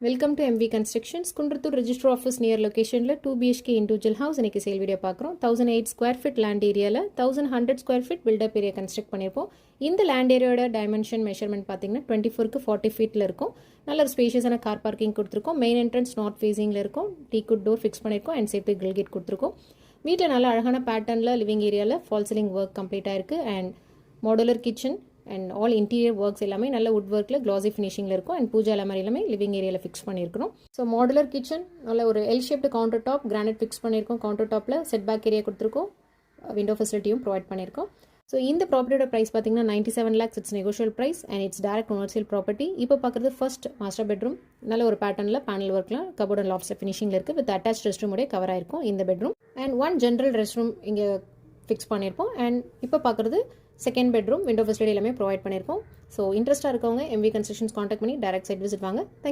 Welcome to MV Constructions. Kundrathur register office near லொகேஷனில் 2 BHK individual house இன்றைக்கி sale video பார்க்குறோம். 1008 square feet land ஏரியாவில் 1100 square feet built up area construct பண்ணியிருப்போம். இந்த land ஏரியாவோட dimension measurement பார்த்தீங்கன்னா 24க்கு 40 ஃபீட்டில் இருக்கும். நல்ல ஒரு ஸ்பேஷியஸான கார் பார்க்கிங் கொடுத்துருக்கோம். மெயின் என்ட்ரன்ஸ் நார்த் ஃபேஸிங்கில் இருக்கும். டீக்குட் டோர் ஃபிக்ஸ் பண்ணியிருக்கோம் அண்ட் சேஃப்டி கிரில் கேட் கொடுத்துருக்கோம். வீட்டில் நல்ல அழகான பேட்டர்னில் லிவிங் ஏரியாவில் ஃபால் சீலிங் ஒர்க் கம்ப்ளீட் ஆயிருக்கு and modular kitchen and all interior works எல்லாமே நல்ல வுட் ஒர்க்கில் க்ளாஸி ஃபினிஷிங்கில் இருக்கும் அண்ட் பூஜா எல்லாமே எல்லாமே லிவிங் ஏரியாவில் ஃபிக்ஸ் பண்ணியிருக்கிறோம். ஸோ மாடுலர் கிச்சன் நல்ல ஒரு L shaped counter top granite fix பண்ணியிருக்கோம். கவுண்டர் டாப்பில் செட் பேக் ஏரியா கொடுத்துருக்கோம். விண்டோ ஃபெசிலிட்டியும் ப்ரொவைட் பண்ணியிருக்கோம். ஸோ இந்த ப்ராப்பர்ட்டியோட ப்ரைஸ் பார்த்தீங்கன்னா 97 lakhs. It's negotiable price and it's direct commercial property. இப்போ பார்க்குறது ஃபர்ஸ்ட் மாஸ்டர் பெட்ரூம். நல்ல ஒரு பேட்டர்னில் பேனல் ஒர்க்கில் கபோர்ட் அண்ட் லாஃப்ட் ஃபினிஷிங்கில் இருக்குது. வித் அட்டாச் ரெஸ்ட் ரூமோட கவர் ஆயிருக்கும் இந்த bedroom. And one general rest room இங்கே ஃபிக்ஸ் பண்ணியிருப்போம். அண்ட் இப்போ பார்க்குறது செகண்ட் பெட்ரூம். விண்டோ ஃபெசிலிட்டி எல்லாமே ப்ரொவைட் பண்ணியிருக்கோம். ஸோ இன்ட்ரெஸ்ட்டாக இருக்கவங்க MV Constructions காண்டாக்ட் பண்ணி டைரக்ட் சைட் விசிட் வாங்க. தேங்க்யூ.